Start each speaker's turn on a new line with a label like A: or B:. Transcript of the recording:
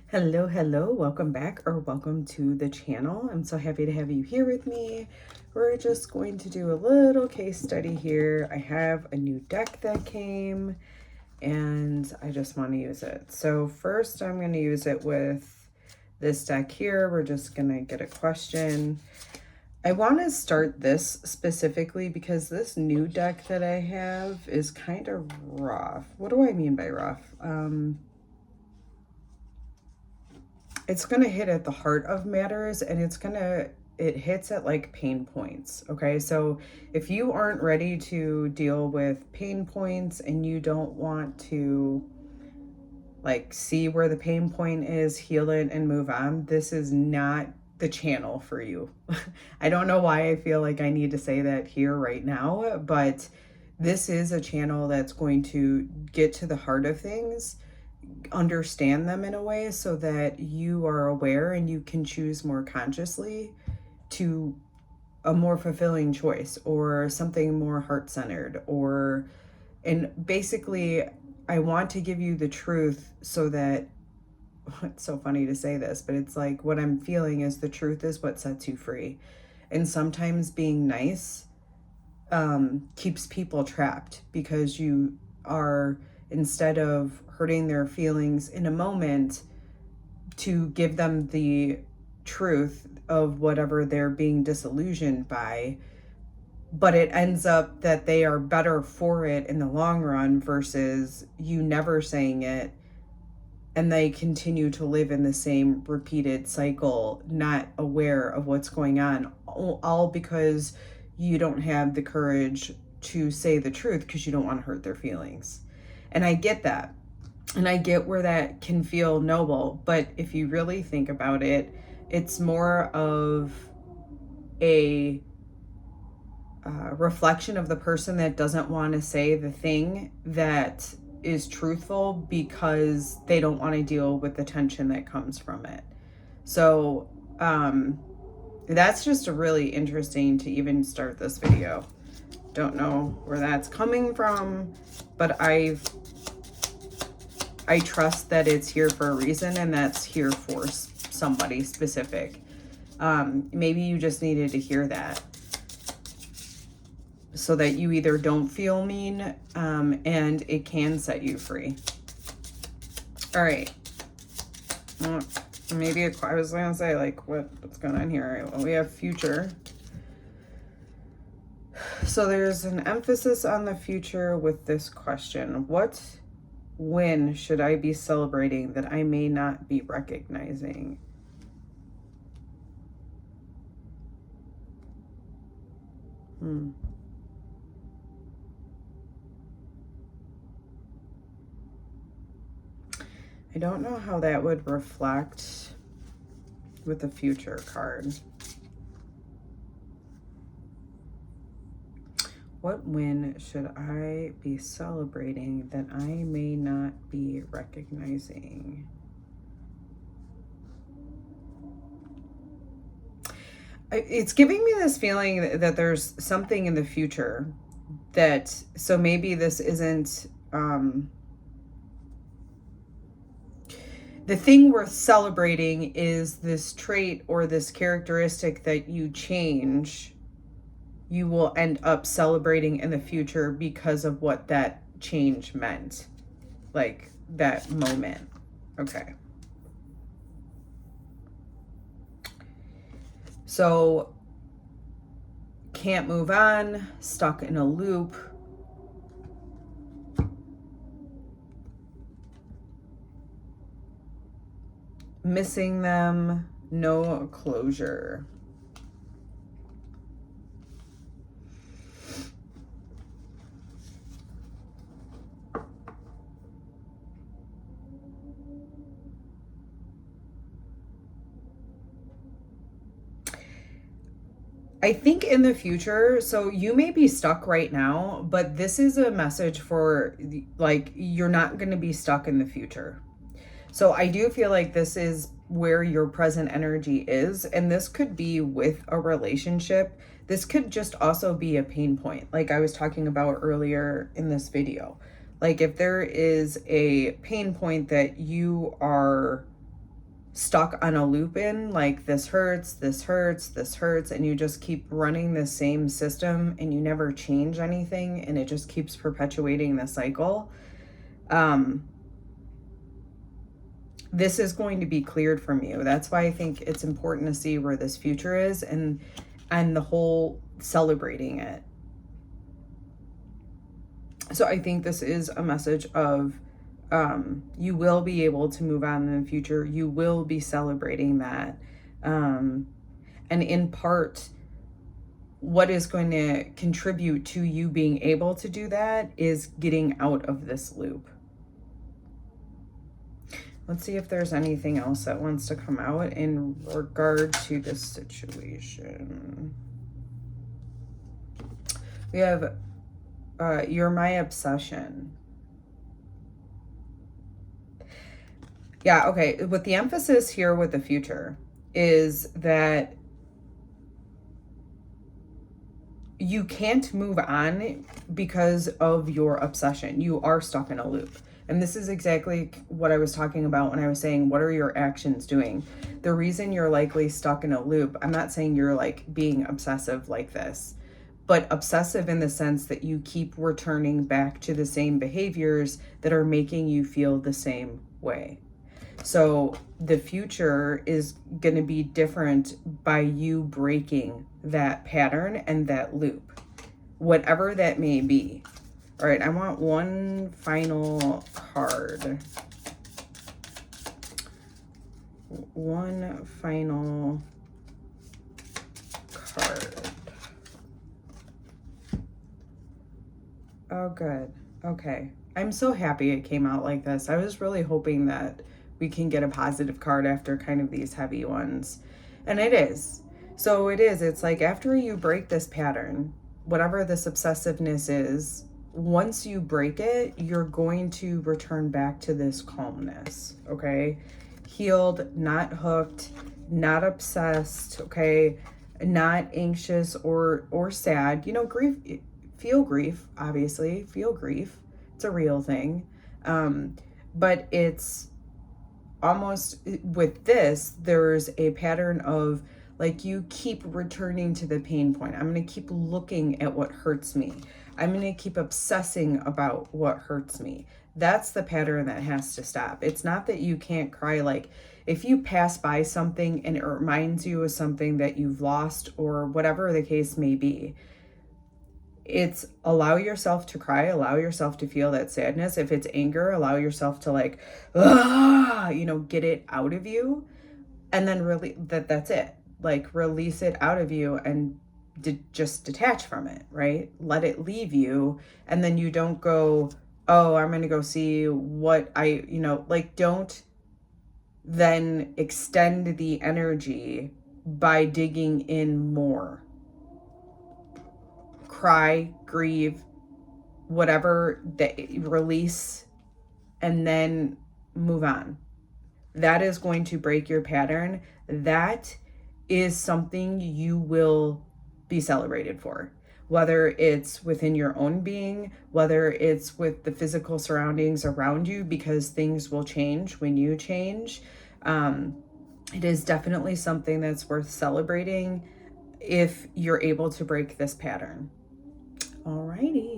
A: Hello, welcome back or welcome to the channel. I'm so happy to have you here with me. We're just going to do a little case study here. I have a new deck that came and I just want to use it. So first I'm going to use it with this deck here. We're just going to get a question. I want to start this specifically because this new deck that I have is kind of rough. What do I mean by rough? It's going to hit at the heart of matters, and it hits at like pain points. Okay. So if you aren't ready to deal with pain points and you don't want to like see where the pain point is, heal it and move on, this is not the channel for you. I don't know why I feel like I need to say that here right now, but this is a channel that's going to get to the heart of things, understand them in a way so that you are aware and you can choose more consciously to a more fulfilling choice or something more heart-centered. And basically I want to give you the truth so that, it's so funny to say this, but it's like what I'm feeling is the truth is what sets you free. And sometimes being nice keeps people trapped because you are, instead of hurting their feelings in a moment, to give them the truth of whatever they're being disillusioned by, but it ends up that they are better for it in the long run versus you never saying it and they continue to live in the same repeated cycle, not aware of what's going on, all because you don't have the courage to say the truth because you don't want to hurt their feelings. And I get that. And I get where that can feel noble. But if you really think about it, it's more of a reflection of the person that doesn't want to say the thing that is truthful because they don't want to deal with the tension that comes from it. So that's just a really interesting to even start this video. Don't know where that's coming from, but I trust that it's here for a reason, and that's here for somebody specific. Maybe you just needed to hear that so that you either don't feel mean and it can set you free. All right. Maybe I was going to say, like, what's going on here? All right, well, we have future. So there's an emphasis on the future with this question. When should I be celebrating that I may not be recognizing? I don't know how that would reflect with the future card. When should I be celebrating that I may not be recognizing? It's giving me this feeling that there's something in the future that, so maybe this isn't, the thing worth celebrating is this trait or this characteristic that you change. You will end up celebrating in the future because of what that change meant, like that moment. Okay. So can't move on, stuck in a loop. Missing them, no closure. I think in the future, so you may be stuck right now, but this is a message for, like, you're not going to be stuck in the future. So I do feel like this is where your present energy is, and this could be with a relationship. This could just also be a pain point, like I was talking about earlier in this video. Like if there is a pain point that you are stuck on a loop in, like this hurts, this hurts, this hurts, and you just keep running the same system and you never change anything, and it just keeps perpetuating the cycle, this is going to be cleared from you. That's why I think it's important to see where this future is, and the whole celebrating it. So I think this is a message of you will be able to move on in the future. You will be celebrating that. And in part, what is going to contribute to you being able to do that is getting out of this loop. Let's see if there's anything else that wants to come out in regard to this situation. We have you're my obsession. Yeah, okay. With the emphasis here with the future is that you can't move on because of your obsession. You are stuck in a loop. And this is exactly what I was talking about when I was saying, what are your actions doing? The reason you're likely stuck in a loop, I'm not saying you're like being obsessive like this, but obsessive in the sense that you keep returning back to the same behaviors that are making you feel the same way. So the future is going to be different by you breaking that pattern and that loop, whatever that may be. All right, I want one final card. One final card. Oh, good. Okay. I'm so happy it came out like this. I was really hoping that we can get a positive card after kind of these heavy ones. And it is. So it is. It's like after you break this pattern, whatever this obsessiveness is, once you break it, you're going to return back to this calmness, okay? Healed, not hooked, not obsessed, okay? Not anxious or sad. You know, grief, feel grief, obviously. Feel grief. It's a real thing. But it's almost, with this, there's a pattern of, like, you keep returning to the pain point. I'm going to keep looking at what hurts me. I'm going to keep obsessing about what hurts me. That's the pattern that has to stop. It's not that you can't cry. Like, if you pass by something and it reminds you of something that you've lost or whatever the case may be, it's allow yourself to cry, allow yourself to feel that sadness. If it's anger, allow yourself to like, get it out of you, and then really that's it. Like, release it out of you and just detach from it, right? Let it leave you. And then you don't go, oh, I'm going to go see what don't then extend the energy by digging in more. Cry, grieve, whatever, release, and then move on. That is going to break your pattern. That is something you will be celebrated for, whether it's within your own being, whether it's with the physical surroundings around you, because things will change when you change. It is definitely something that's worth celebrating if you're able to break this pattern. Alrighty.